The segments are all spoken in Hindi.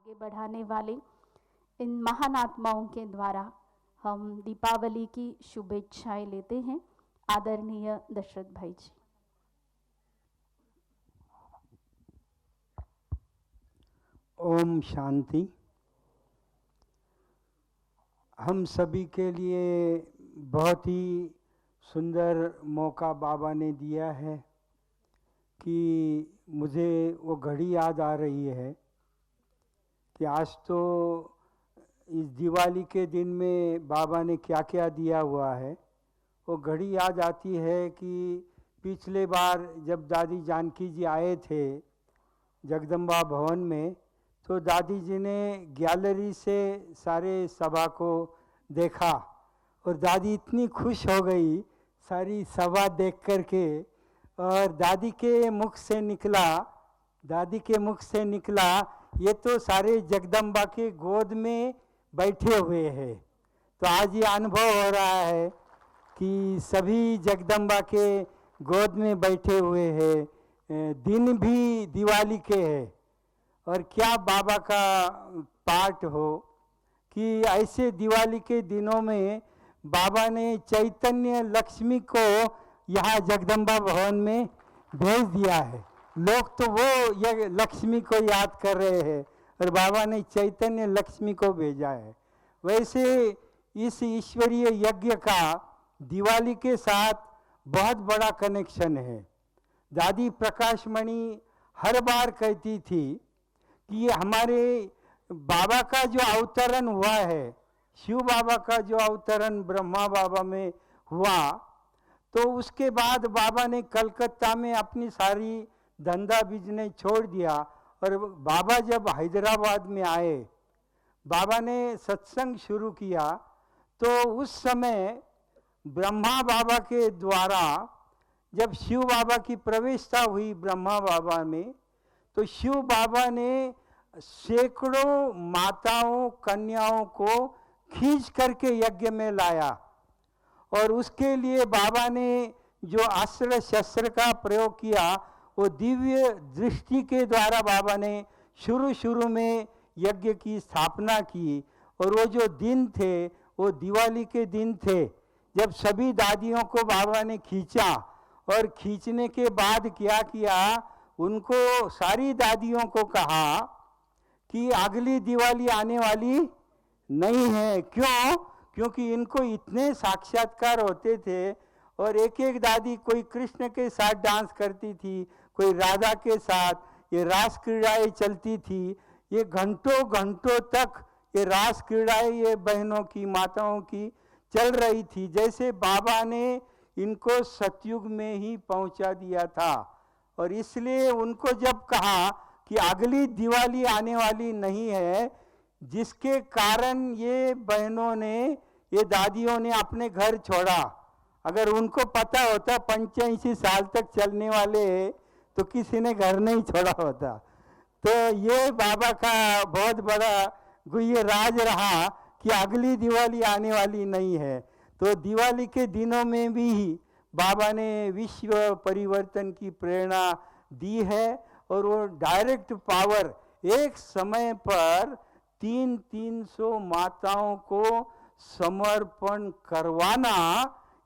आगे बढ़ाने वाले इन महान आत्माओं के द्वारा हम दीपावली की शुभेच्छाएं लेते हैं। आदरणीय दशरथ भाई जी। ओम शांति। हम सभी के लिए बहुत ही सुंदर मौका बाबा ने दिया है कि मुझे वो घड़ी याद आ रही है कि आज तो इस दिवाली के दिन में बाबा ने क्या क्या दिया हुआ है। वो घड़ी याद आती है कि पिछले बार जब दादी जानकी जी आए थे जगदम्बा भवन में, तो दादी जी ने गैलरी से सारे सभा को देखा और दादी इतनी खुश हो गई सारी सभा देख कर के। और दादी के मुख से निकला ये तो सारे जगदम्बा के गोद में बैठे हुए हैं। तो आज ये अनुभव हो रहा है कि सभी जगदम्बा के गोद में बैठे हुए हैं। दिन भी दिवाली के हैं और क्या बाबा का पाठ हो कि ऐसे दिवाली के दिनों में बाबा ने चैतन्य लक्ष्मी को यहाँ जगदम्बा भवन में भेज दिया है। लोग तो वो लक्ष्मी को याद कर रहे हैं और बाबा ने चैतन्य लक्ष्मी को भेजा है। वैसे इस ईश्वरीय यज्ञ का दिवाली के साथ बहुत बड़ा कनेक्शन है। दादी प्रकाशमणि हर बार कहती थी कि ये हमारे बाबा का जो अवतरण हुआ है, शिव बाबा का जो अवतरण ब्रह्मा बाबा में हुआ, तो उसके बाद बाबा ने कलकत्ता में अपनी सारी धंधा बिजनेस छोड़ दिया और बाबा जब हैदराबाद में आए, बाबा ने सत्संग शुरू किया। तो उस समय ब्रह्मा बाबा के द्वारा जब शिव बाबा की प्रवेशता हुई ब्रह्मा बाबा में, तो शिव बाबा ने सैकड़ों माताओं कन्याओं को खींच करके यज्ञ में लाया और उसके लिए बाबा ने जो अस्त्र शस्त्र का प्रयोग किया वो दिव्य दृष्टि के द्वारा बाबा ने शुरू में यज्ञ की स्थापना की। और वो जो दिन थे वो दिवाली के दिन थे जब सभी दादियों को बाबा ने खींचा और खींचने के बाद क्या किया, उनको सारी दादियों को कहा कि अगली दिवाली आने वाली नहीं है। क्यों? क्योंकि इनको इतने साक्षात्कार होते थे और एक एक दादी कोई कृष्ण के साथ डांस करती थी, कोई राधा के साथ, ये रास क्रीड़ाएं चलती थी। ये घंटों घंटों तक ये रास क्रीड़ाएं ये बहनों की माताओं की चल रही थी, जैसे बाबा ने इनको सतयुग में ही पहुंचा दिया था। और इसलिए उनको जब कहा कि अगली दिवाली आने वाली नहीं है, जिसके कारण ये बहनों ने ये दादियों ने अपने घर छोड़ा। अगर उनको पता होता 85 साल तक चलने वाले तो किसी ने घर नहीं छोड़ा होता। तो ये बाबा का बहुत बड़ा गुह्य राज रहा कि अगली दिवाली आने वाली नहीं है। तो दिवाली के दिनों में भी बाबा ने विश्व परिवर्तन की प्रेरणा दी है और वो डायरेक्ट पावर एक समय पर 300 माताओं को समर्पण करवाना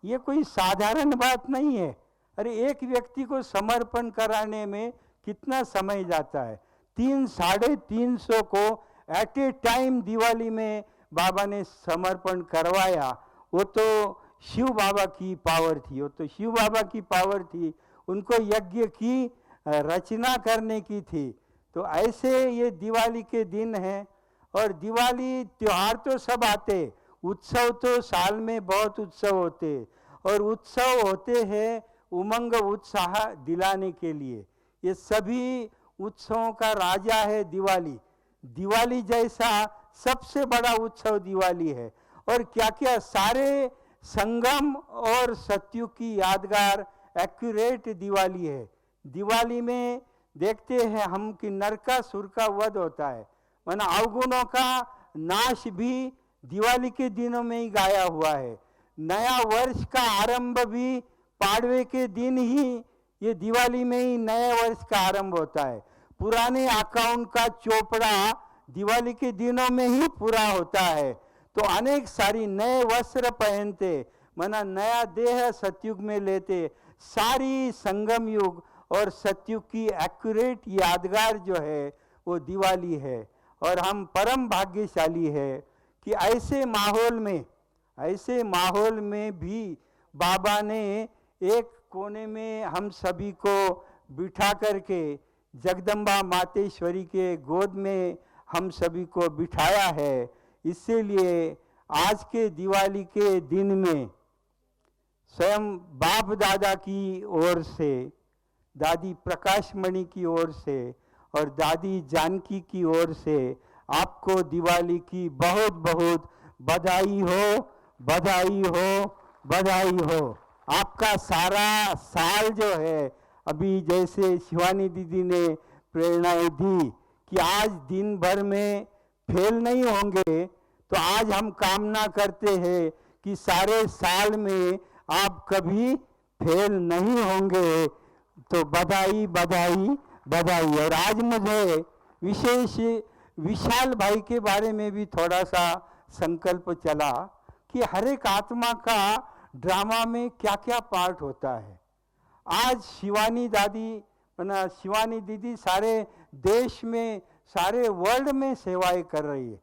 ये कोई साधारण बात नहीं है। अरे एक व्यक्ति को समर्पण कराने में कितना समय जाता है। 300-350 को एट ए टाइम दिवाली में बाबा ने समर्पण करवाया। वो तो शिव बाबा की पावर थी, वो तो शिव बाबा की पावर थी। उनको यज्ञ की रचना करने की थी। तो ऐसे ये दिवाली के दिन हैं और दिवाली त्योहार तो सब आते, उत्सव तो साल में बहुत उत्सव होते और उत्सव होते हैं उमंग उत्साह दिलाने के लिए। ये सभी उत्सवों का राजा है दिवाली। दिवाली जैसा सबसे बड़ा उत्सव दिवाली है। और क्या क्या सारे संगम और सत्युग की यादगार एक्यूरेट दिवाली है। दिवाली में देखते हैं हम कि नरकासुर का वध होता है, माना अवगुणों का नाश भी दिवाली के दिनों में ही गाया हुआ है। नया वर्ष का आरंभ भी पाड़वे के दिन ही, ये दिवाली में ही नए वर्ष का आरंभ होता है। पुराने अकाउंट का चोपड़ा दिवाली के दिनों में ही पूरा होता है। तो अनेक सारी नए वस्त्र पहनते, मना नया देह सतयुग में लेते, सारी संगम युग और सतयुग की एक्यूरेट यादगार जो है वो दिवाली है। और हम परम भाग्यशाली है कि ऐसे माहौल में भी बाबा ने एक कोने में हम सभी को बिठा करके जगदम्बा मातेश्वरी के गोद में हम सभी को बिठाया है। इसीलिए आज के दिवाली के दिन में स्वयं बाप दादा की ओर से, दादी प्रकाशमणि की ओर से और दादी जानकी की ओर से आपको दिवाली की बहुत बहुत बधाई हो, बधाई हो, बधाई हो। आपका सारा साल जो है, अभी जैसे शिवानी दीदी ने प्रेरणाएं दी कि आज दिन भर में फेल नहीं होंगे, तो आज हम कामना करते हैं कि सारे साल में आप कभी फेल नहीं होंगे। तो बधाई बधाई बधाई। और आज मुझे विशेष विशाल भाई के बारे में भी थोड़ा सा संकल्प चला कि हर एक आत्मा का ड्रामा में क्या क्या पार्ट होता है। आज शिवानी दीदी सारे देश में, सारे वर्ल्ड में सेवाएं कर रही है।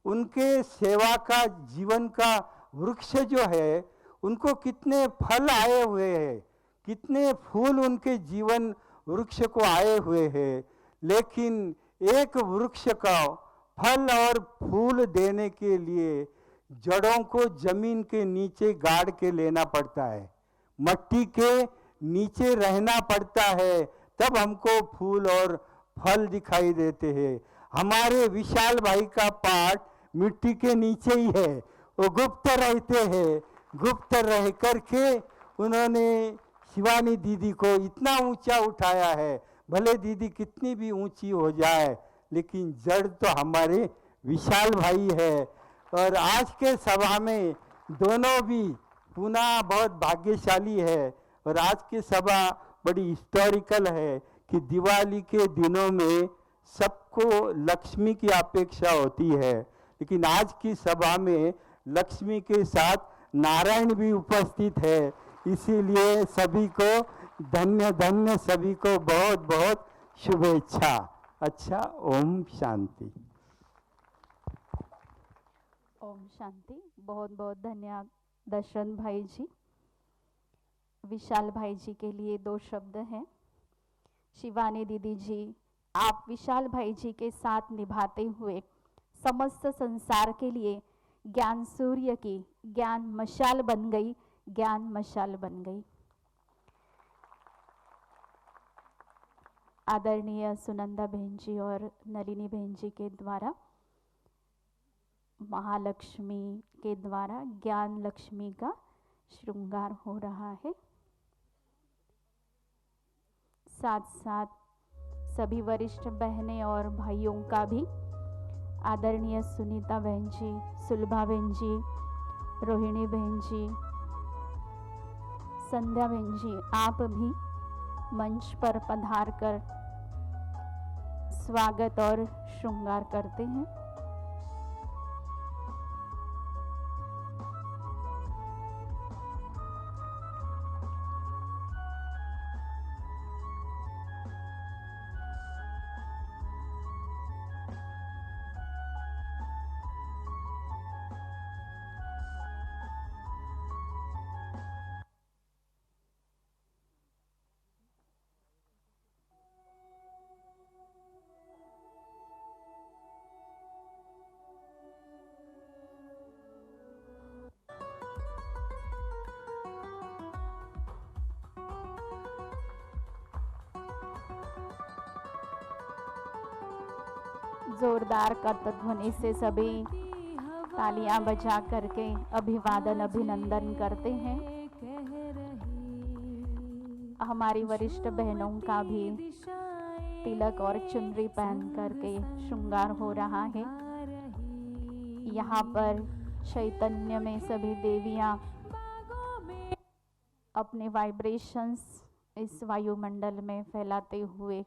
उनके सेवा का जीवन का वृक्ष जो है, उनको कितने फल आए हुए हैं, कितने फूल उनके जीवन वृक्ष को आए हुए हैं। लेकिन एक वृक्ष का फल और फूल देने के लिए जड़ों को जमीन के नीचे गाड़ के लेना पड़ता है, मट्टी के नीचे रहना पड़ता है, तब हमको फूल और फल दिखाई देते हैं। हमारे विशाल भाई का पार्ट मिट्टी के नीचे ही है, वो गुप्त रहते हैं। गुप्त रह करके उन्होंने शिवानी दीदी को इतना ऊंचा उठाया है। भले दीदी कितनी भी ऊंची हो जाए, लेकिन जड़ तो हमारे विशाल भाई है। और आज के सभा में दोनों भी पुनः बहुत भाग्यशाली है। और आज की सभा बड़ी हिस्टोरिकल है कि दिवाली के दिनों में सबको लक्ष्मी की अपेक्षा होती है, लेकिन आज की सभा में लक्ष्मी के साथ नारायण भी उपस्थित है। इसीलिए सभी को धन्य धन्य, सभी को बहुत बहुत शुभेच्छा। अच्छा, ओम शांति। ओम शांति। बहुत बहुत धन्यवाद दशरथ भाई जी। विशाल भाई जी के लिए 2 शब्द हैं। शिवानी दीदी जी, आप विशाल भाई जी के साथ निभाते हुए समस्त संसार के लिए ज्ञान सूर्य की ज्ञान मशाल बन गई, ज्ञान मशाल बन गई। आदरणीय सुनंदा बहन जी और नलिनी बहन जी के द्वारा महालक्ष्मी के द्वारा ज्ञान लक्ष्मी का श्रृंगार हो रहा है। साथ साथ सभी वरिष्ठ बहनें और भाइयों का भी, आदरणीय सुनीता बहन जी, सुलभा बहन जी, रोहिणी बहन जी, संध्या बहन जी, आप भी मंच पर पधार कर स्वागत और श्रृंगार करते हैं। जोरदार करतध्वनि से सभी तालियां बजा करके अभिवादन अभिनंदन करते हैं। हमारी वरिष्ठ बहनों का भी तिलक और चुनरी पहन करके श्रृंगार हो रहा है। यहाँ पर चैतन्य में सभी देवियां अपने वाइब्रेशंस इस वायुमंडल में फैलाते हुए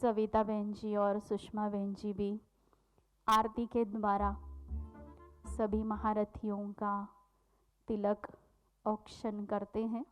सविता बहन जी और सुषमा बहन जी भी आरती के द्वारा सभी महारथियों का तिलक औक्षण करते हैं।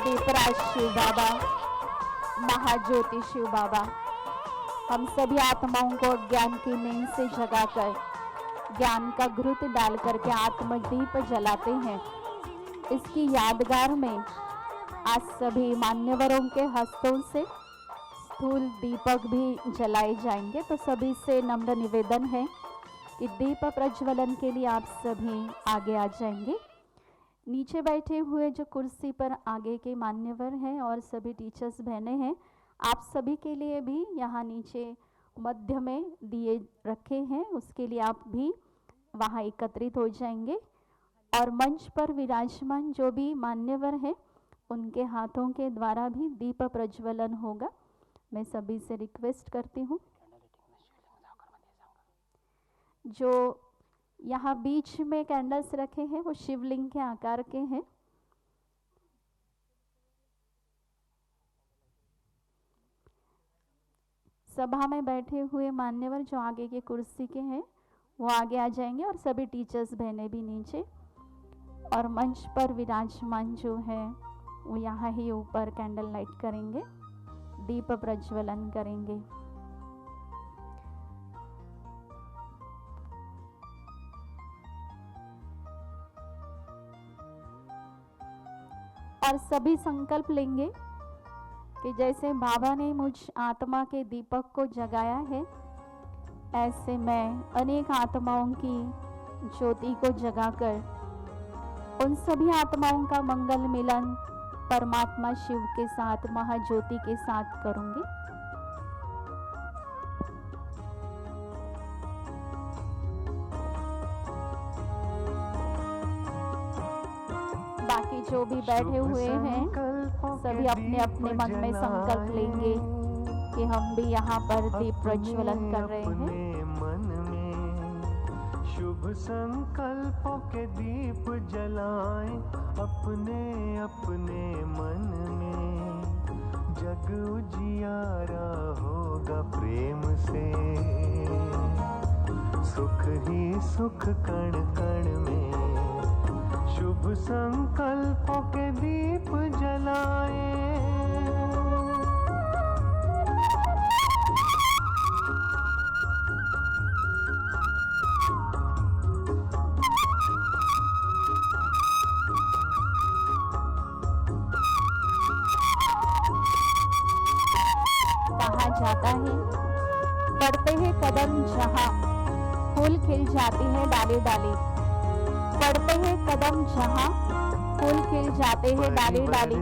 दीपराज शिव बाबा, महाज्योति शिव बाबा, हम सभी आत्माओं को ज्ञान की नींद से जगाकर ज्ञान का घृत डाल करके आत्मदीप जलाते हैं। इसकी यादगार में आज सभी मान्यवरों के हस्तों से स्थूल दीपक भी जलाए जाएंगे। तो सभी से नम्र निवेदन है कि दीप प्रज्वलन के लिए आप सभी आगे आ जाएंगे। नीचे बैठे हुए जो कुर्सी पर आगे के मान्यवर हैं और सभी टीचर्स बहनें हैं, आप सभी के लिए भी यहाँ नीचे मध्य में दिए रखे हैं, उसके लिए आप भी वहाँ एकत्रित हो जाएंगे। और मंच पर विराजमान जो भी मान्यवर हैं उनके हाथों के द्वारा भी दीप प्रज्वलन होगा। मैं सभी से रिक्वेस्ट करती हूँ, जो यहाँ बीच में कैंडल्स रखे हैं वो शिवलिंग के आकार के हैं। सभा में बैठे हुए मान्यवर जो आगे के कुर्सी के हैं वो आगे आ जाएंगे और सभी टीचर्स बहनें भी नीचे। और मंच पर विराजमान जो है वो यहाँ ही ऊपर कैंडल लाइट करेंगे, दीप प्रज्वलन करेंगे। और सभी संकल्प लेंगे कि जैसे बाबा ने मुझ आत्मा के दीपक को जगाया है, ऐसे मैं अनेक आत्माओं की ज्योति को जगाकर उन सभी आत्माओं का मंगल मिलन परमात्मा शिव के साथ, महाज्योति के साथ करूंगी। बाकी जो भी बैठे हुए हैं सभी अपने अपने मन में संकल्प लेंगे कि हम भी यहाँ पर दीप प्रज्वलन कर रहे हैं। मन में शुभ संकल्पों के दीप जलाएं अपने अपने मन में। जग उजियारा होगा प्रेम से, सुख ही सुख कण कण में। शुभ संकल्पों के दीप जलाएं। कहा जाता है, पड़ते हैं कदम जहाँ फूल खिल जाती है डाली डाली। पड़ते हैं कदम जहाँ फूल खिल जाते हैं डाली डाली।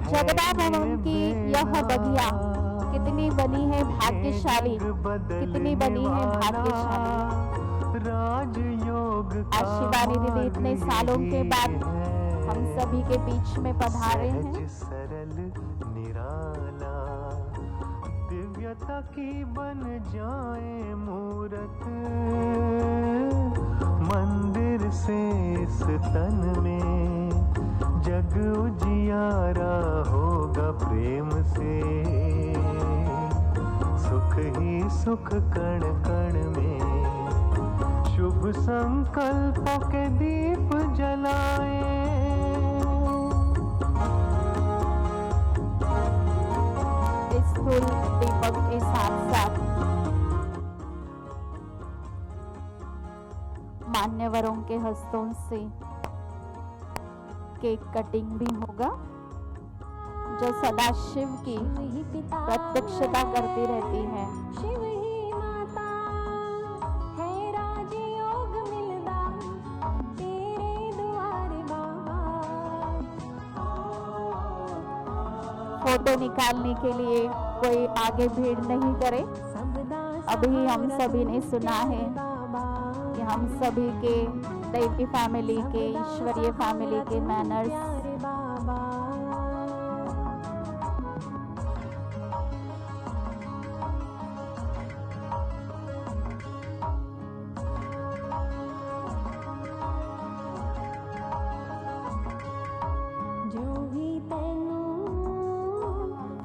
जगदा भवन की यह बगिया कितनी बनी है भाग्यशाली, कितनी बनी है भाग्यशाली। आज शिवानी दीदी इतने सालों के बाद हम सभी के बीच में पधारे हैं। सरल निराला दिव्यता की बन जाए मूरत, मंदिर से इस तन में जग उजियारा सुख ही सुख कण कण में। शुभ संकल्पों के दीप जलाए। इस फूल दीपक के साथ साथ मान्यवरों के हस्तों से केक कटिंग भी होगा, जो सदाशिव की प्रत्यक्षता करती रहती है। शिव ही माता है राजयोग मिलदा तेरे दुआरे बाबा। फोटो निकालने के लिए कोई आगे भीड़ नहीं करे। अभी हम सभी ने सुना है कि हम सभी के दैवी फैमिली के, ईश्वरीय फैमिली के मैनर्स जो भी तैनू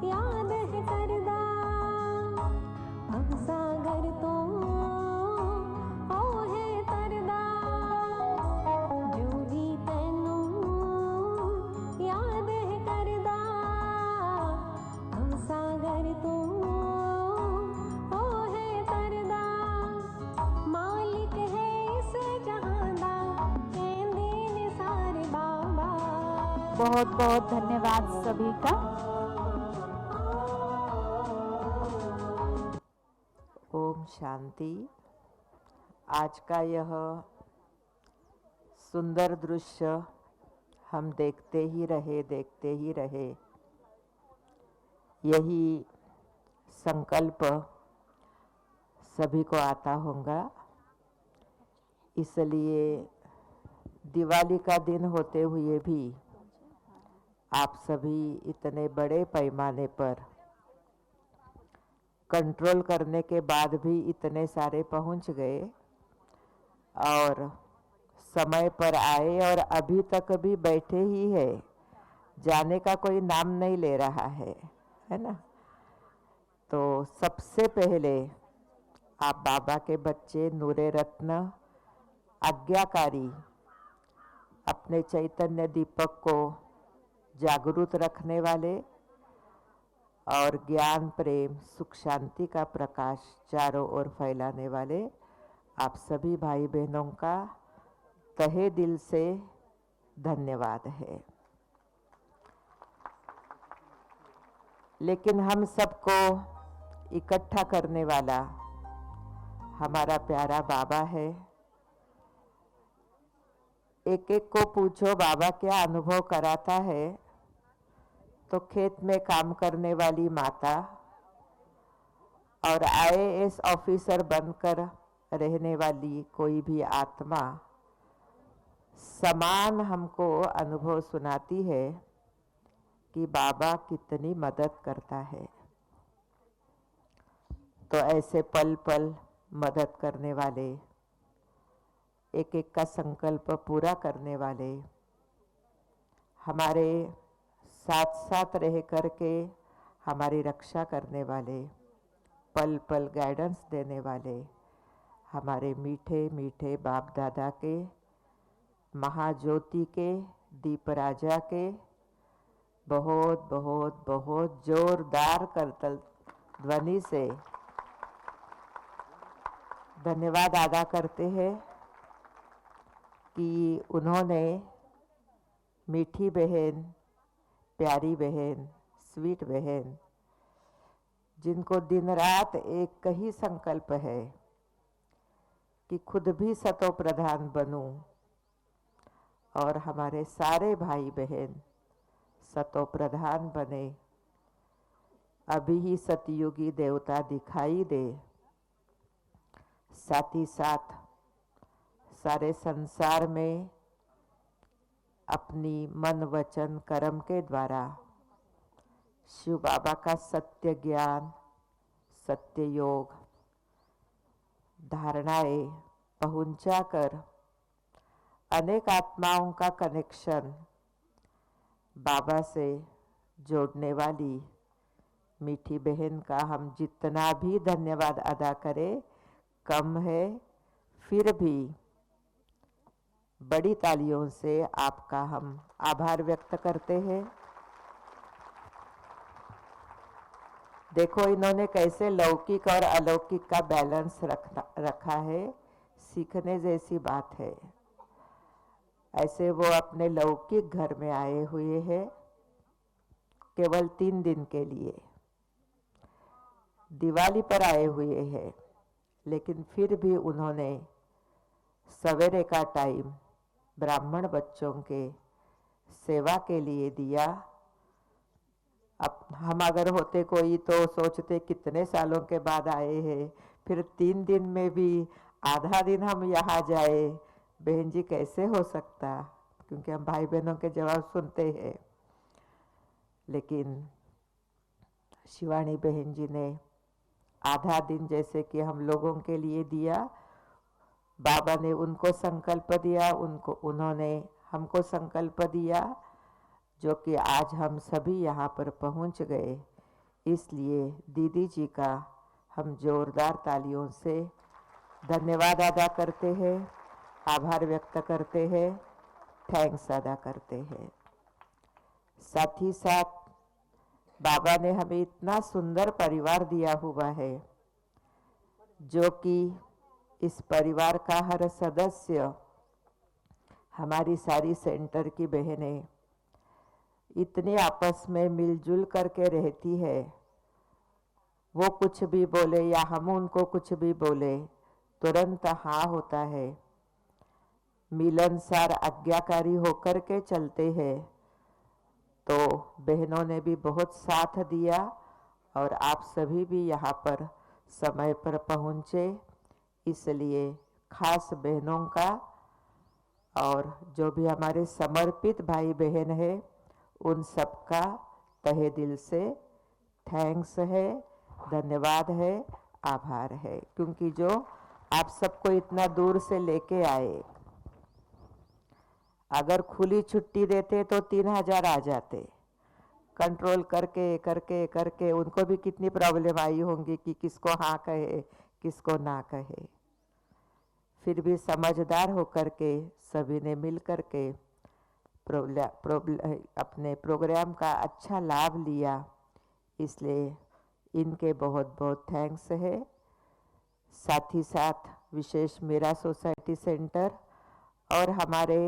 याद है करदा भव सागर तो ओ है तरदा। जो भी तैनू याद है करदा भव सागर तो ओ है तरदा। मालिक है इस जहां दा कहंदे ने सारे बाबा। बहुत बहुत धन्यवाद सभी का। ओम शांति। आज का यह सुंदर दृश्य हम देखते ही रहे। यही संकल्प सभी को आता होगा। इसलिए दिवाली का दिन होते हुए भी आप सभी इतने बड़े पैमाने पर कंट्रोल करने के बाद भी इतने सारे पहुंच गए और समय पर आए और अभी तक भी बैठे ही है। जाने का कोई नाम नहीं ले रहा है ना। तो सबसे पहले आप बाबा के बच्चे नूरे रत्न आज्ञाकारी अपने चैतन्य दीपक को जागरूक रखने वाले और ज्ञान प्रेम सुख शांति का प्रकाश चारों ओर फैलाने वाले आप सभी भाई बहनों का तहे दिल से धन्यवाद है। लेकिन हम सबको इकट्ठा करने वाला हमारा प्यारा बाबा है। एक एक को पूछो बाबा क्या अनुभव कराता है, तो खेत में काम करने वाली माता और IAS ऑफिसर बनकर रहने वाली कोई भी आत्मा समान हमको अनुभव सुनाती है कि बाबा कितनी मदद करता है। तो ऐसे पल पल मदद करने वाले, एक एक का संकल्प पूरा करने वाले, हमारे साथ साथ रह कर के हमारी रक्षा करने वाले, पल पल गाइडेंस देने वाले हमारे मीठे मीठे बाप दादा के, महाज्योति के, दीप राजा के बहुत बहुत बहुत जोरदार करतल ध्वनि से धन्यवाद अदा करते हैं कि उन्होंने मीठी बहन, प्यारी बहन, स्वीट बहन, जिनको दिन रात एक ही संकल्प है कि खुद भी सतो प्रधान बनूं और हमारे सारे भाई बहन सतो प्रधान बने। अभी ही सतयुगी देवता दिखाई दे, साथ ही साथ सारे संसार में अपनी मन वचन कर्म के द्वारा शिव बाबा का सत्य ज्ञान, सत्य योग, धारणाएं पहुंचाकर अनेक आत्माओं का कनेक्शन बाबा से जोड़ने वाली मीठी बहन का हम जितना भी धन्यवाद अदा करें कम है। फिर भी बड़ी तालियों से आपका हम आभार व्यक्त करते हैं। देखो इन्होंने कैसे लौकिक और अलौकिक का बैलेंस रखा है, सीखने जैसी बात है। ऐसे वो अपने लौकिक घर में आए हुए हैं केवल 3 दिन के लिए, दिवाली पर आए हुए हैं, लेकिन फिर भी उन्होंने सवेरे का टाइम ब्राह्मण बच्चों के सेवा के लिए दिया। अब हम अगर होते कोई तो सोचते कितने सालों के बाद आए हैं, फिर 3 दिन में भी आधा दिन हम यहाँ जाए, बहन जी कैसे हो सकता, क्योंकि हम भाई बहनों के जवाब सुनते हैं। लेकिन शिवानी बहन जी ने आधा दिन जैसे कि हम लोगों के लिए दिया। बाबा ने उनको संकल्प दिया, उन्होंने हमको संकल्प दिया, जो कि आज हम सभी यहाँ पर पहुँच गए। इसलिए दीदी जी का हम जोरदार तालियों से धन्यवाद अदा करते हैं, आभार व्यक्त करते हैं, थैंक्स अदा करते हैं। साथ ही साथ बाबा ने हमें इतना सुंदर परिवार दिया हुआ है, जो कि इस परिवार का हर सदस्य, हमारी सारी सेंटर की बहनें इतने आपस में मिलजुल करके रहती है। वो कुछ भी बोले या हम उनको कुछ भी बोले, तुरंत हाँ होता है। मिलनसार आज्ञाकारी होकर के चलते हैं। तो बहनों ने भी बहुत साथ दिया और आप सभी भी यहाँ पर समय पर पहुँचे, इसलिए खास बहनों का और जो भी हमारे समर्पित भाई बहन है उन सबका तहे दिल से थैंक्स है, धन्यवाद है, आभार है, क्योंकि जो आप सबको इतना दूर से लेके आए। अगर खुली छुट्टी देते तो 3000 आ जाते। कंट्रोल करके करके करके उनको भी कितनी प्रॉब्लम आई होंगी कि किसको हाँ कहे किसको ना कहे। फिर भी समझदार होकर के सभी ने मिल कर के अपने प्रोग्राम का अच्छा लाभ लिया, इसलिए इनके बहुत बहुत थैंक्स है। साथ ही साथ विशेष मेरा सोसाइटी सेंटर और हमारे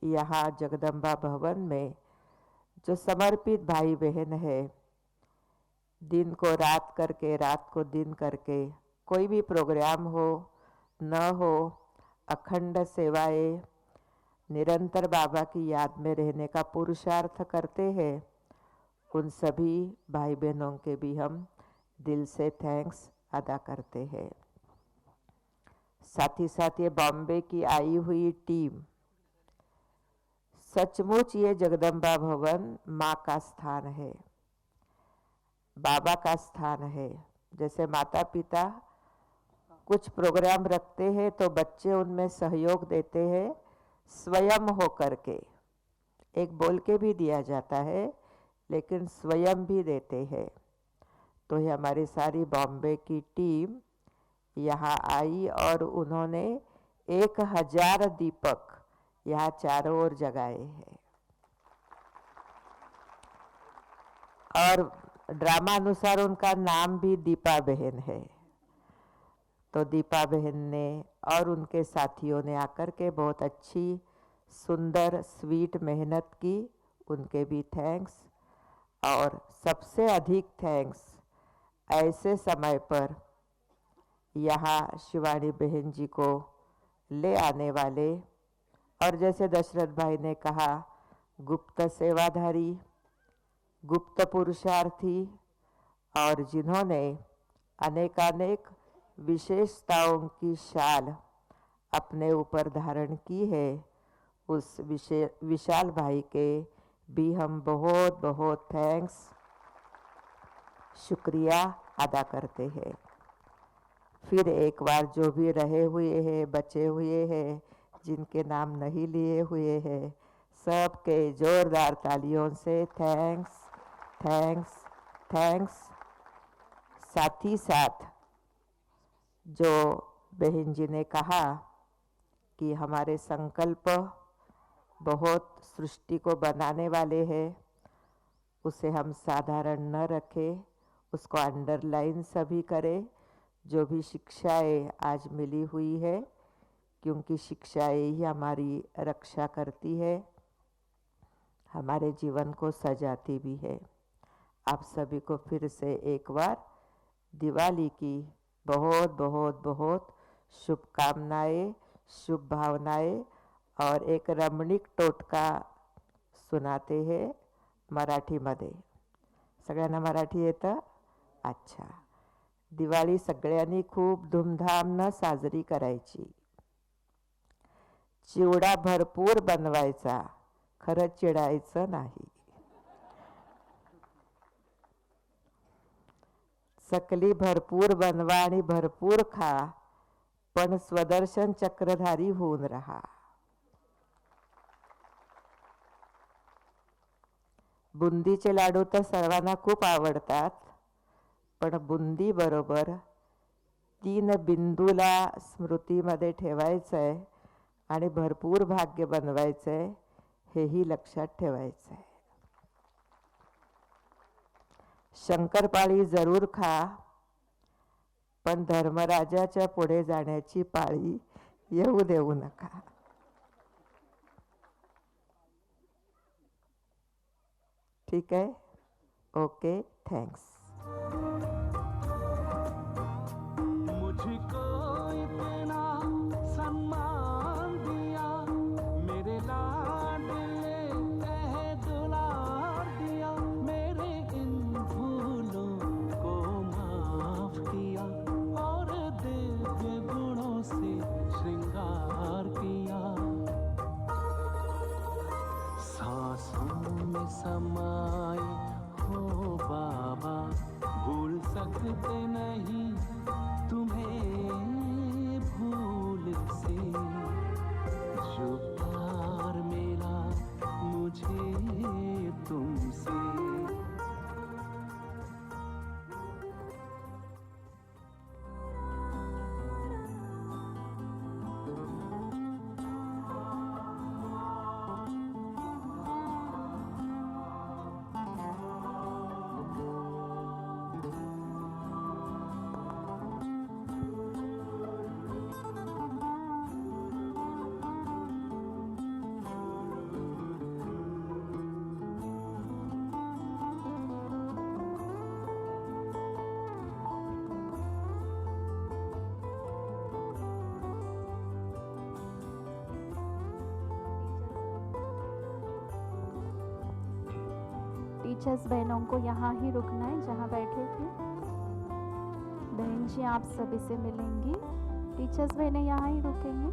यहाँ जगदम्बा भवन में जो समर्पित भाई बहन है, दिन को रात करके रात को दिन करके कोई भी प्रोग्राम हो न हो, अखंड सेवाएं निरंतर बाबा की याद में रहने का पुरुषार्थ करते हैं। उन सभी भाई बहनों के भी हम दिल से थैंक्स अदा करते हैं। साथ ही साथ ये बॉम्बे की आई हुई टीम, सचमुच ये जगदम्बा भवन माँ का स्थान है, बाबा का स्थान है। जैसे माता पिता कुछ प्रोग्राम रखते हैं तो बच्चे उनमें सहयोग देते हैं, स्वयं होकर के, एक बोल के भी दिया जाता है लेकिन स्वयं भी देते हैं। तो ये हमारी सारी बॉम्बे की टीम यहाँ आई और उन्होंने 1000 दीपक यहाँ चारों ओर जगाए हैं। और ड्रामा अनुसार उनका नाम भी दीपा बहन है। तो दीपा बहन ने और उनके साथियों ने आकर के बहुत अच्छी सुंदर स्वीट मेहनत की, उनके भी थैंक्स। और सबसे अधिक थैंक्स ऐसे समय पर यहाँ शिवानी बहन जी को ले आने वाले, और जैसे दशरथ भाई ने कहा, गुप्त सेवाधारी, गुप्त पुरुषार्थी, और जिन्होंने अनेकानेक विशेषताओं की शाल अपने ऊपर धारण की है, उस विशाल भाई के भी हम बहुत बहुत थैंक्स, शुक्रिया अदा करते हैं। फिर एक बार जो भी रहे हुए हैं, बचे हुए हैं, जिनके नाम नहीं लिए हुए हैं, सबके जोरदार तालियों से थैंक्स थैंक्स थैंक्स साथ ही साथ जो बहन जी ने कहा कि हमारे संकल्प बहुत सृष्टि को बनाने वाले हैं, उसे हम साधारण न रखें, उसको अंडरलाइन सभी करें। जो भी शिक्षाएं आज मिली हुई है, क्योंकि शिक्षाएं ही हमारी रक्षा करती है, हमारे जीवन को सजाती भी है। आप सभी को फिर से एक बार दिवाली की बहुत बहुत बहुत शुभकामनाएं, शुभ भावनाएं। और एक रमणीक टोटका सुनाते हैं मराठीमध्ये। सगळ्यांना मराठी येतं? अच्छा. दिवाळी सगळ्यांनी खूप धूमधामनं साजरी करायची. चिवडा भरपूर बनवायचा, खरं चिडायचं नाही. चकली भरपूर बनवा आणि भरपूर खा, पण स्वदर्शन चक्रधारी होऊन राहा. बुंदीचे लाडू तर सर्वांना खूप आवडतात, पण बुंदी बरोबर 3 बिंदूला स्मृतीमध्ये ठेवायचं आहे आणि भरपूर भाग्य बनवायचं आहे, हेही लक्षात ठेवायचं आहे. शंकरपाळी जरूर खा, पण धर्मराजाच्या पुढे जाण्याची पाळी येऊ देऊ नका. ठीक है? Okay, thanks. मुझको इतना सम्मान दिया, मेरे लाडले कह दुलार दिया, मेरे इन भूलों को माफ किया और दिव्य गुणों से श्रृंगार किया. सांसों में समाए हो बाबा, भूल सकते नहीं तुम्हें भूल से. जो प्यार मेरा मुझे तुमसे. टीचर्स बहनों को यहाँ ही रुकना है जहाँ बैठे थे. बहन जी आप सभी से मिलेंगी. टीचर्स बहनें यहाँ ही रुकेंगे.